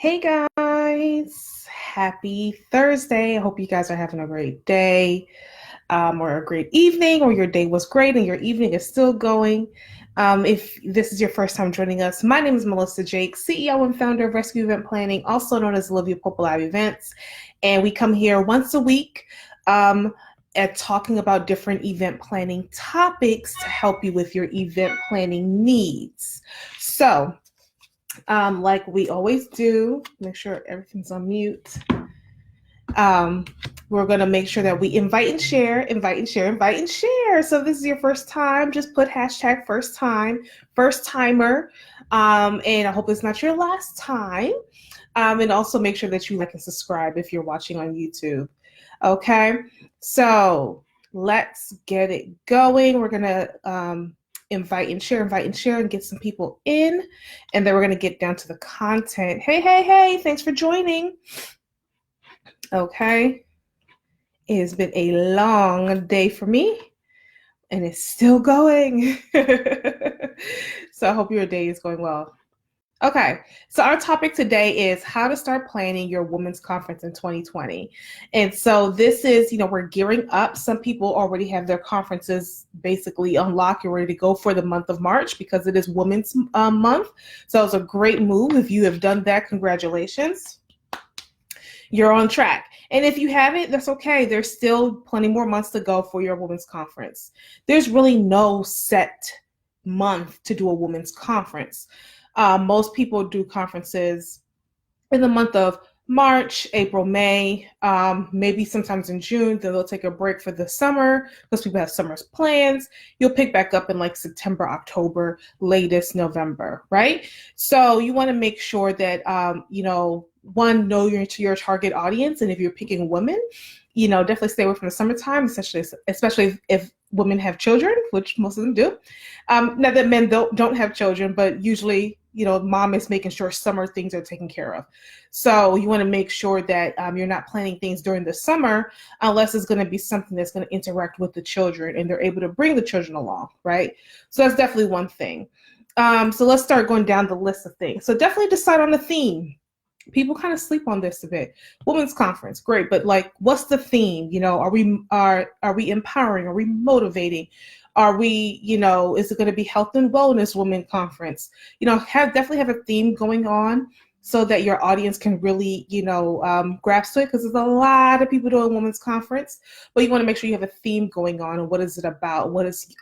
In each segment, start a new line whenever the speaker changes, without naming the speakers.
Hey guys, happy Thursday. I hope you guys are having a great day or a great evening, or your day was great and your evening is still going. If this is your first time joining us, my name is Melissa Jake, CEO and founder of Rescue Event Planning, also known as Olivia Live Events. And we come here once a week at talking about different event planning topics to help you with your event planning needs. So, like we always do, make sure everything's on mute. We're going to make sure that we invite and share, invite and share, invite and share. So if this is your first time, just put hashtag first time, first timer. And I hope it's not your last time. And also make sure that you like and subscribe if you're watching on YouTube. Okay, so let's get it going. We're going to invite and share and get some people in, and then we're going to get down to the content. Hey, thanks for joining. Okay, it has been a long day for me and it's still going. So I hope your day is going well. Okay, so our topic today is how to start planning your women's conference in 2020. And so this is, we're gearing up. Some people already have their conferences basically unlocked. You're ready to go for the month of March because it is Women's Month. So it's a great move. If you have done that, congratulations. You're on track. And if you haven't, that's okay. There's still plenty more months to go for your women's conference. There's really no set month to do a women's conference. Most people do conferences in the month of March, April, May, maybe sometimes in June. Then they'll take a break for the summer because people have summer plans. You'll pick back up in like September, October, latest November, right? So you want to make sure that, one, know your target audience. And if you're picking women, definitely stay away from the summertime, especially if women have children, which most of them do. Not that men don't have children, but usually, mom is making sure summer things are taken care of. So you want to make sure that you're not planning things during the summer unless it's going to be something that's going to interact with the children and they're able to bring the children along, right? So that's definitely one thing. So let's start going down the list of things. So definitely decide on the theme. People kind of sleep on this a bit. Women's conference, great, but like, what's the theme? Are we empowering? Are we motivating? Are we, is it going to be health and wellness women conference? Definitely have a theme going on so that your audience can really, grasp it, because there's a lot of people doing women's conference, but you want to make sure you have a theme going on and what is it about? What is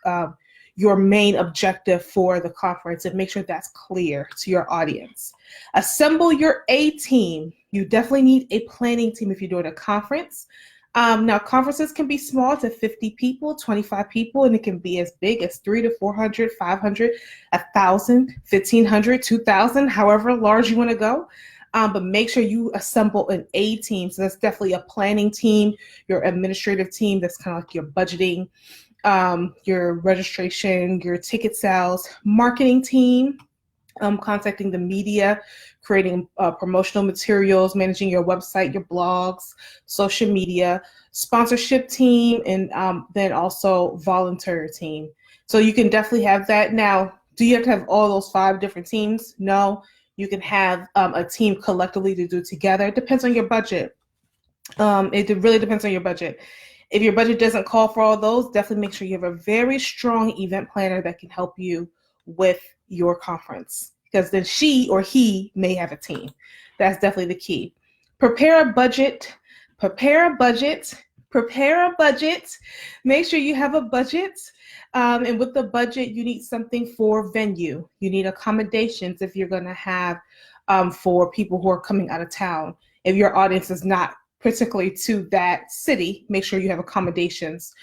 your main objective for the conference, and make sure that's clear to your audience. Assemble your A team. You definitely need a planning team if you're doing a conference. Now, conferences can be small to 50 people, 25 people, and it can be as big as 300 to 400, 500, 1,000, 1,500, 2,000, however large you want to go. But make sure you assemble an A team. So that's definitely a planning team, your administrative team, that's kind of like your budgeting, your registration, your ticket sales, marketing team, contacting the media, creating promotional materials, managing your website, your blogs, social media, sponsorship team, and then also volunteer team. So you can definitely have that. Now, do you have to have all those 5 different teams? No, you can have a team collectively to do it together. It depends on your budget. It really depends on your budget. If your budget doesn't call for all those, definitely make sure you have a very strong event planner that can help you with your conference, because then she or he may have a team. That's definitely the key. Prepare a budget. Make sure you have a budget. And with the budget, you need something for venue. You need accommodations if you're going to have for people who are coming out of town. If your audience is not particularly to that city, make sure you have accommodations,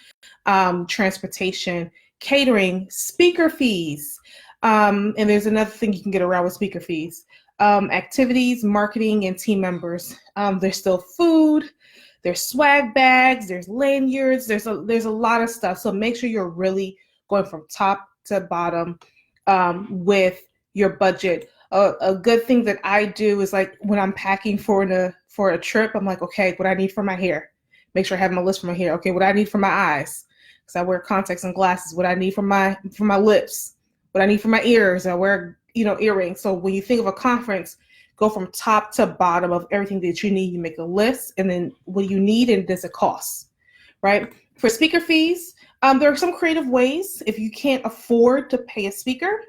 transportation, catering, speaker fees. And there's another thing you can get around with speaker fees. Activities, marketing, and team members. There's still food, there's swag bags, there's lanyards, there's a lot of stuff. So make sure you're really going from top to bottom with your budget. A good thing that I do is, like, when I'm packing for a trip, I'm like, okay, what I need for my hair. Make sure I have my list for my hair. Okay, what I need for my eyes, because I wear contacts and glasses. What I need for my lips. What I need for my ears. I wear earrings. So when you think of a conference, go from top to bottom of everything that you need. You make a list, and then what you need and does it cost, right? For speaker fees, there are some creative ways. If you can't afford to pay a speaker,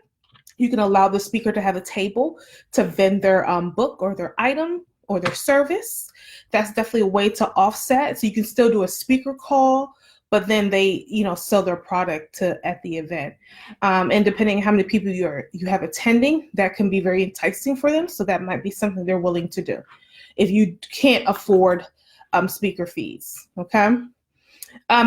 you can allow the speaker to have a table to vend their book or their item or their service. That's definitely a way to offset. So you can still do a speaker call, but then they, sell their product at the event. And depending on how many people you have attending, that can be very enticing for them. So that might be something they're willing to do if you can't afford speaker fees. Okay.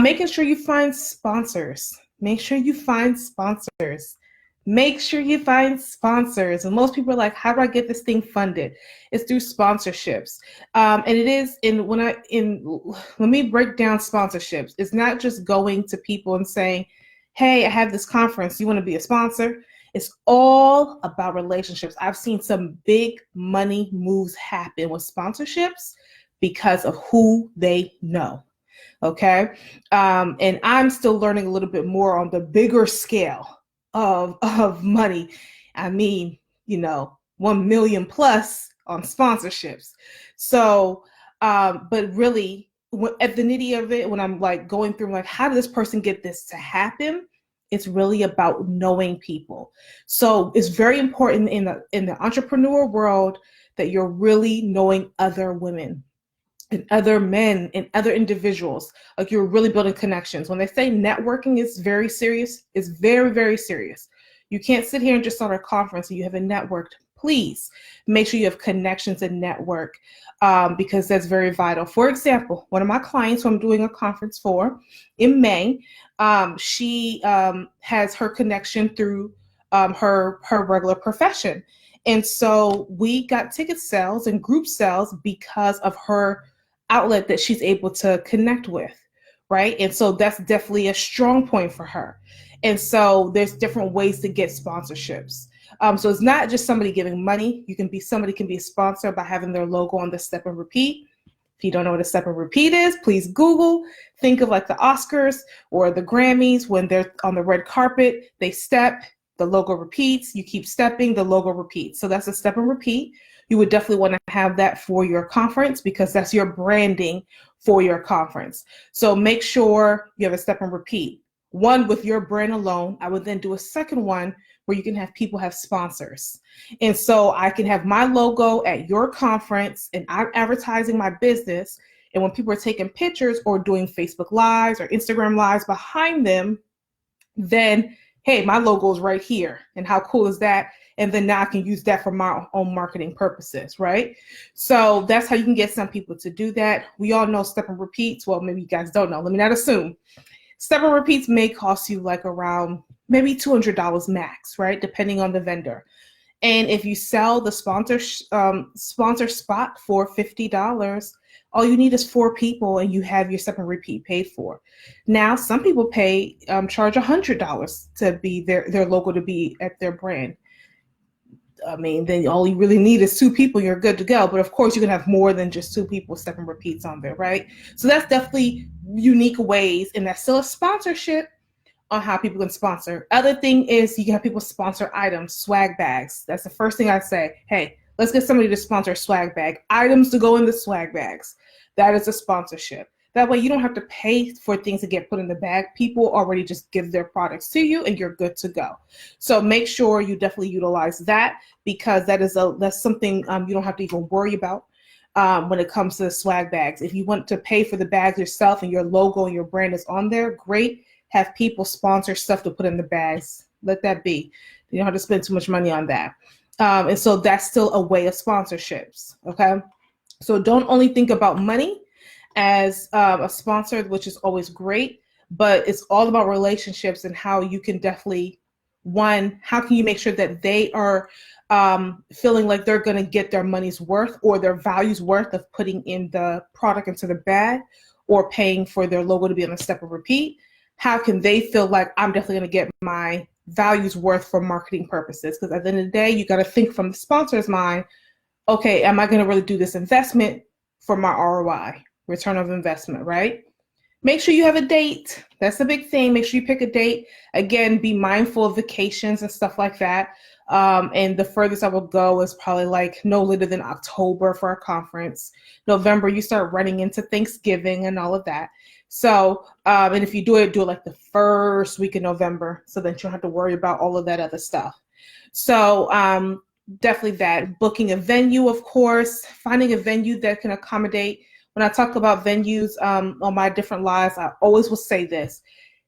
Making sure you find sponsors. Make sure you find sponsors. Make sure you find sponsors. And most people are like, how do I get this thing funded? It's through sponsorships. And it is let me break down sponsorships. It's not just going to people and saying, hey, I have this conference. You want to be a sponsor? It's all about relationships. I've seen some big money moves happen with sponsorships because of who they know. Okay. And I'm still learning a little bit more on the bigger scale of money. I mean, 1 million plus on sponsorships. So, but really at the nitty of it, when I'm like going through like, how did this person get this to happen? It's really about knowing people. So it's very important in the entrepreneur world that you're really knowing other women and other men and other individuals. Like you're really building connections. When they say networking is very serious, it's very, very serious. You can't sit here and just start a conference and you haven't networked. Please make sure you have connections and network because that's very vital. For example, one of my clients who I'm doing a conference for in May, she has her connection through her regular profession. And so we got ticket sales and group sales because of her outlet that she's able to connect with, right? And so that's definitely a strong point for her. And so there's different ways to get sponsorships. So it's not just somebody giving money. Somebody can be a sponsor by having their logo on the step and repeat. If you don't know what a step and repeat is, please Google. Think of like the Oscars or the Grammys when they're on the red carpet, they step, the logo repeats, you keep stepping, the logo repeats. So that's a step and repeat. You would definitely want to have that for your conference because that's your branding for your conference. So make sure you have a step and repeat. One with your brand alone. I would then do a second one where you can have people have sponsors. And so I can have my logo at your conference and I'm advertising my business. And when people are taking pictures or doing Facebook Lives or Instagram Lives behind them, then, hey, my logo is right here. And how cool is that? And then now I can use that for my own marketing purposes, right? So that's how you can get some people to do that. We all know step and repeats. Well, maybe you guys don't know. Let me not assume. Step and repeats may cost you like around maybe $200 max, right? Depending on the vendor. And if you sell the sponsor spot for $50, all you need is 4 people and you have your step and repeat paid for. Now, some people charge $100 to be their logo to be at their brand. I mean, then all you really need is 2 people, you're good to go. But of course, you can have more than just 2 people step and repeats on there, right? So that's definitely unique ways, and that's still a sponsorship on how people can sponsor. Other thing is you can have people sponsor items, swag bags. That's the first thing I say. Hey, let's get somebody to sponsor a swag bag. Items to go in the swag bags. That is a sponsorship. That way you don't have to pay for things to get put in the bag. People already just give their products to you and you're good to go. So make sure you definitely utilize that because that's something you don't have to even worry about when it comes to the swag bags. If you want to pay for the bags yourself and your logo and your brand is on there, great. Have people sponsor stuff to put in the bags. Let that be. You don't have to spend too much money on that. And so that's still a way of sponsorships. Okay. So don't only think about money as a sponsor, which is always great, but it's all about relationships and how you can definitely, how can you make sure that they are feeling like they're going to get their money's worth or their value's worth of putting in the product into the bag or paying for their logo to be on a step and repeat. How can they feel like I'm definitely going to get my value's worth for marketing purposes? Because at the end of the day, you got to think from the sponsor's mind, okay, am I going to really do this investment for my ROI, return of investment, right? Make sure you have a date. That's a big thing. Make sure you pick a date. Again, be mindful of vacations and stuff like that. And the furthest I will go is probably like no later than October for a conference. November, you start running into Thanksgiving and all of that. So, and if you do it like the first week of November, so that you don't have to worry about all of that other stuff. So, definitely that. Booking a venue, of course, finding a venue that can accommodate. When I talk about venues on my different lives, I always will say this,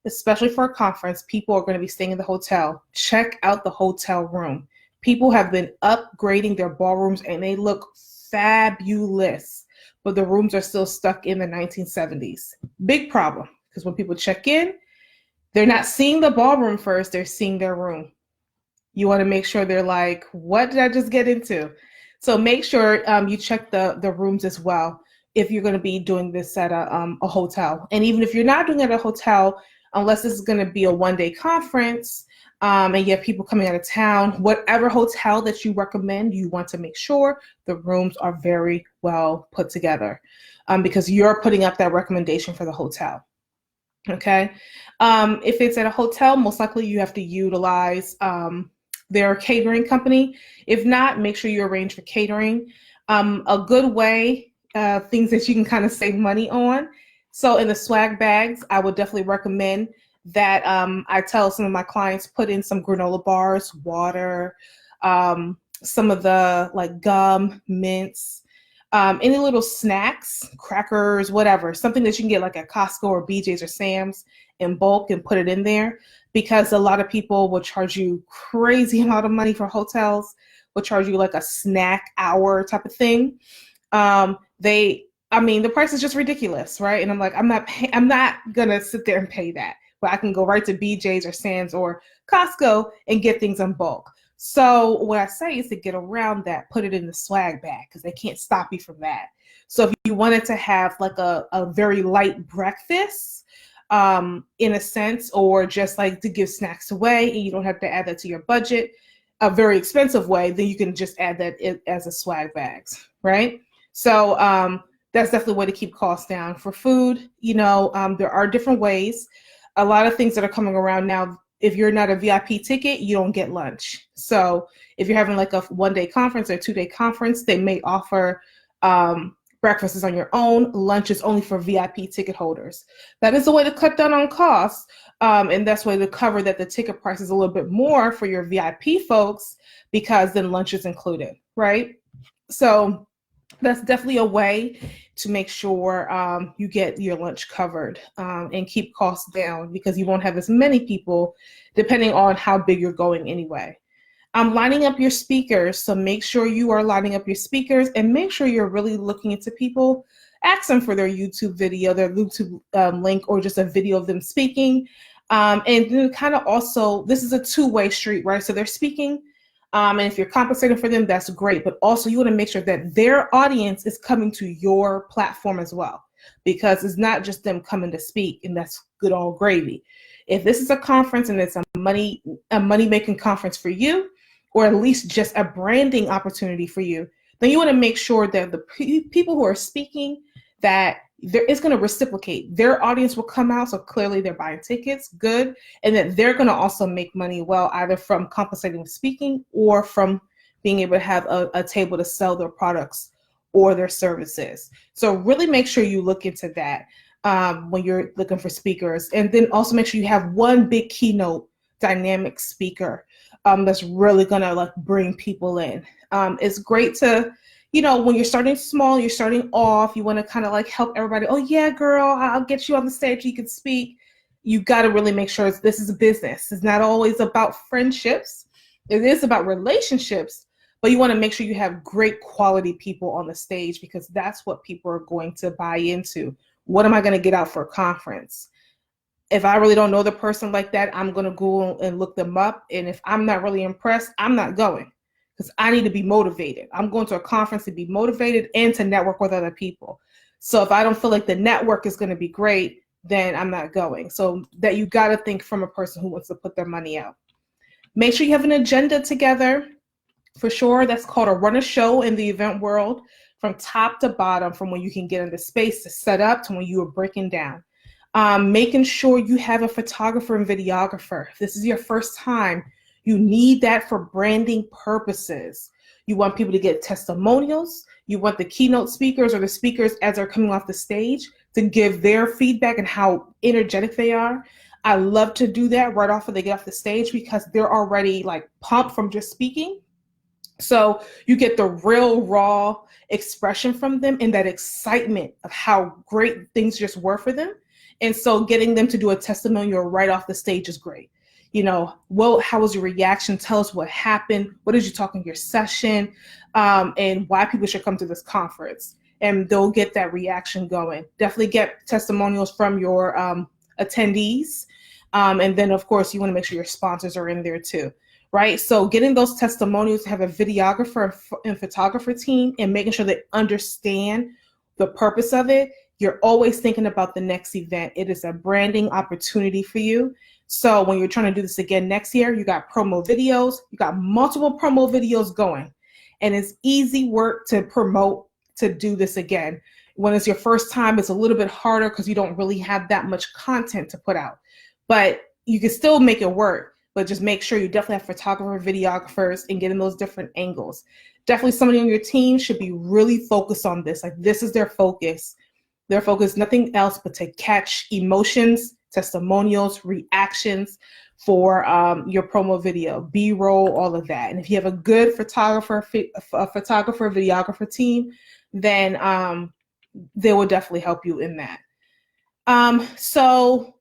especially for a conference, people are going to be staying in the hotel. Check out the hotel room. People have been upgrading their ballrooms and they look fabulous, but the rooms are still stuck in the 1970s. Big problem, because when people check in, they're not seeing the ballroom first, they're seeing their room. You want to make sure they're like, what did I just get into? So make sure you check the rooms as well if you're going to be doing this at a hotel. And even if you're not doing it at a hotel, unless this is going to be a one-day conference and you have people coming out of town, whatever hotel that you recommend, you want to make sure the rooms are very well put together because you're putting up that recommendation for the hotel. Okay. If it's at a hotel, most likely you have to utilize their catering company. If not, make sure you arrange for catering. A good way, things that you can kind of save money on. So in the swag bags, I would definitely recommend that I tell some of my clients put in some granola bars, water, some of the like gum, mints, any little snacks, crackers, whatever, something that you can get like at Costco or BJ's or Sam's in bulk and put it in there, because a lot of people will charge you crazy amount of money for hotels, will charge you like a snack hour type of thing. The price is just ridiculous, right? And I'm like, I'm not gonna sit there and pay that, but I can go right to BJ's or Sam's or Costco and get things in bulk. So what I say is to get around that, put it in the swag bag because they can't stop you from that. So if you wanted to have like a very light breakfast, in a sense, or just like to give snacks away and you don't have to add that to your budget, a very expensive way, then you can just add that as a swag bags, right? So that's definitely a way to keep costs down. For food, there are different ways. A lot of things that are coming around now, if you're not a VIP ticket, you don't get lunch. So if you're having like a one-day conference or a two-day conference, they may offer breakfast is on your own, lunch is only for VIP ticket holders. That is a way to cut down on costs, and that's a way to cover that the ticket price is a little bit more for your VIP folks, because then lunch is included, right? So that's definitely a way to make sure you get your lunch covered and keep costs down, because you won't have as many people depending on how big you're going anyway. Lining up your speakers. So make sure you are lining up your speakers and make sure you're really looking into people. Ask them for their YouTube video, their YouTube link, or just a video of them speaking. And then kind of also, this is a two-way street, right? So they're speaking. And if you're compensating for them, that's great. But also you want to make sure that their audience is coming to your platform as well, because it's not just them coming to speak and that's good old gravy. If this is a conference and it's a money-making conference for you, or at least just a branding opportunity for you, then you want to make sure that the people who are speaking, that it's going to reciprocate. Their audience will come out, so clearly they're buying tickets, good, and that they're going to also make money well, either from compensating with speaking or from being able to have a table to sell their products or their services. So really make sure you look into that when you're looking for speakers. And then also make sure you have one big keynote dynamic speaker that's really going to like bring people in. It's great to, when you're starting small, you're starting off, you want to kind of like help everybody. Oh yeah, girl, I'll get you on the stage, you can speak. You got to really make sure this is a business. It's not always about friendships. It is about relationships, but you want to make sure you have great quality people on the stage, because that's what people are going to buy into. What am I going to get out for a conference? If I really don't know the person like that, I'm going to go and look them up. And if I'm not really impressed, I'm not going, because I need to be motivated. I'm going to a conference to be motivated and to network with other people. So if I don't feel like the network is going to be great, then I'm not going. So that you got to think from a person who wants to put their money out. Make sure you have an agenda together. For sure, that's called a run a show in the event world, from top to bottom, from when you can get into space to set up to when you are breaking down. Making sure you have a photographer and videographer. If this is your first time, You need that for branding purposes. You want people to get testimonials. You want the keynote speakers or the speakers as they're coming off the stage to give their feedback and how energetic they are. I love to do that right off when they get off the stage because they're already like pumped from just speaking. So you get the real raw expression from them and that excitement of how great things just were for them. And so getting them to do a testimonial right off the stage is great. You know, well, how was your reaction? Tell us what happened. What did you talk in your session? And why people should come to this conference. And they'll get that reaction going. Definitely get testimonials from your attendees. And then, of course, you want to make sure your sponsors are in there too. Right? So getting those testimonials to have a videographer and photographer team and making sure they understand the purpose of it. You're always thinking about the next event. It is a branding opportunity for you. So when you're trying to do this again next year, you got promo videos, you got multiple promo videos going, and it's easy work to promote to do this again. When it's your first time, it's a little bit harder because you don't really have that much content to put out, but you can still make it work. But just make sure you definitely have photographers, videographers, and getting those different angles. Definitely somebody on your team should be really focused on this. Like this is their focus. Their focus, nothing else but to catch emotions, testimonials, reactions for your promo video, B-roll, all of that. And if you have a good photographer, videographer team, then they will definitely help you in that. So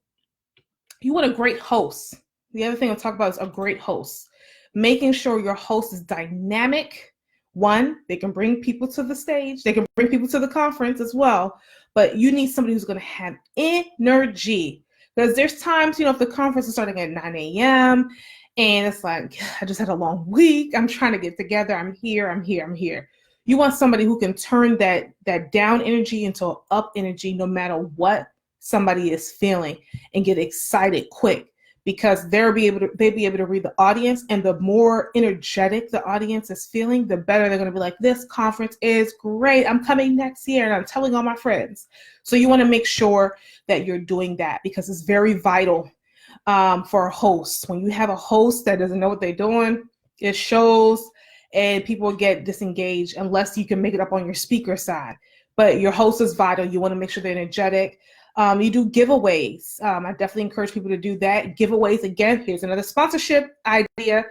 you want a great host. The other thing I'll talk about is a great host. Making sure your host is dynamic. One, they can bring people to the stage. They can bring people to the conference as well. But you need somebody who's going to have energy. Because there's times, you know, if the conference is starting at 9 a.m. and it's like, I just had a long week. I'm trying to get together. I'm here. You want somebody who can turn that down energy into up energy no matter what somebody is feeling and get excited quick. Because they'll be able to read the audience, and the more energetic the audience is feeling, the better they're going to be like, this conference is great. I'm coming next year and I'm telling all my friends. So you want to make sure that you're doing that because it's very vital for a host. When you have a host that doesn't know what they're doing, it shows and people get disengaged unless you can make it up on your speaker side. But your host is vital. You want to make sure they're energetic. You do giveaways. I definitely encourage people to do that. Giveaways, again, here's another sponsorship idea.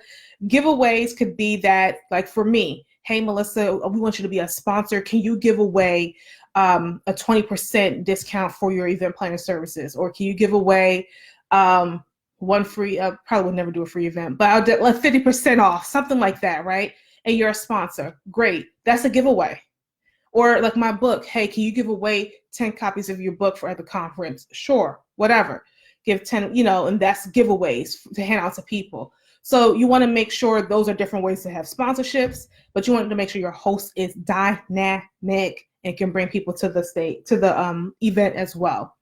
Giveaways could be that, like for me, hey, Melissa, we want you to be a sponsor. Can you give away a 20% discount for your event planning services? Or can you give away one free, probably would never do a free event, but I'll do like 50% off, something like that, right? And you're a sponsor. Great. That's a giveaway. Or like my book, hey, can you give away 10 copies of your book for at the conference? Sure, whatever. Give 10, you know, and that's giveaways to hand out to people. So you want to make sure those are different ways to have sponsorships, but you want to make sure your host is dynamic and can bring people to the state, to the event as well,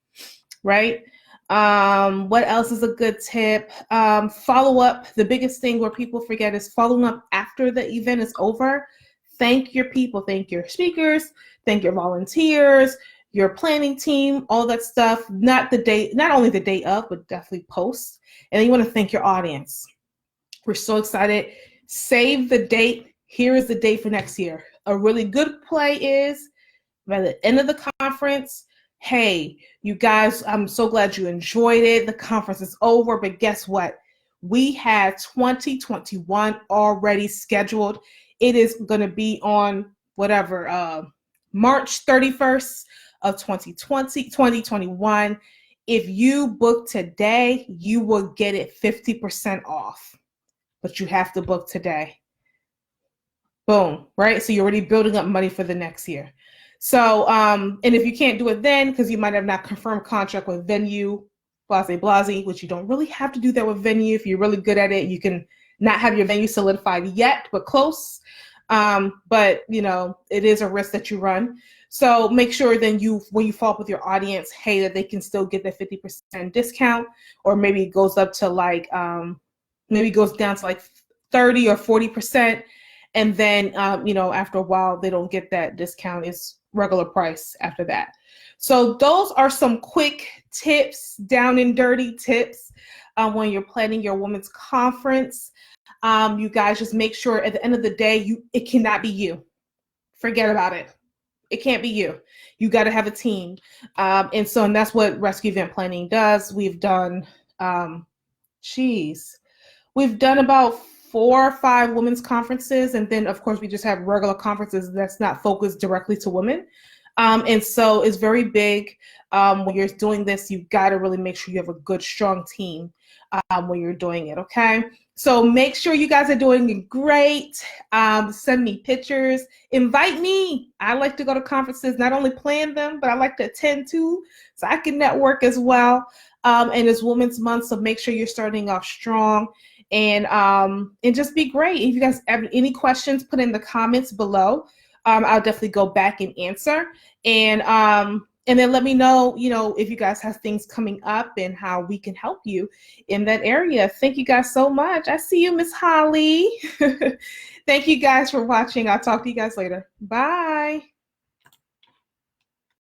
right? What else is a good tip? Follow up. The biggest thing where people forget is following up after the event is over. Thank your people, thank your speakers, thank your volunteers, your planning team, all that stuff. Not only the day of, but definitely post. And then you want to thank your audience. We're so excited. Save the date. Here is the date for next year. A really good play is by the end of the conference, hey, you guys, I'm so glad you enjoyed it. The conference is over, but guess what? We have 2021 already scheduled. It is going to be on March 31st of 2021. If you book today, you will get it 50% off, but you have to book today. Boom, right? So you're already building up money for the next year. So, and if you can't do it then, because you might have not confirmed contract with venue, blase, which you don't really have to do that with venue. If you're really good at it, you can not have your venue solidified yet, but close. But you know, it is a risk that you run. So make sure then when you follow up with your audience, hey, that they can still get that 50% discount, or maybe it goes up to like, maybe it goes down to like 30 or 40%. And then, you know, after a while, they don't get that discount. It's regular price after that. So those are some quick tips, down and dirty tips when you're planning your women's conference. You guys just make sure at the end of the day, it cannot be you. Forget about it. It can't be you. You got to have a team. And that's what rescue event planning does. We've done, geez, we've done about 4 or 5 women's conferences. And then, of course, we just have regular conferences that's not focused directly to women. And so it's very big. When you're doing this, you've got to really make sure you have a good, strong team when you're doing it, okay? So make sure you guys are doing great. Send me pictures. Invite me. I like to go to conferences, not only plan them, but I like to attend too, so I can network as well. And it's Women's Month, so make sure you're starting off strong and just be great. If you guys have any questions, put in the comments below. I'll definitely go back and answer. And then let me know, if you guys have things coming up and how we can help you in that area. Thank you guys so much. I see you, Miss Holly. Thank you guys for watching. I'll talk to you guys later. Bye.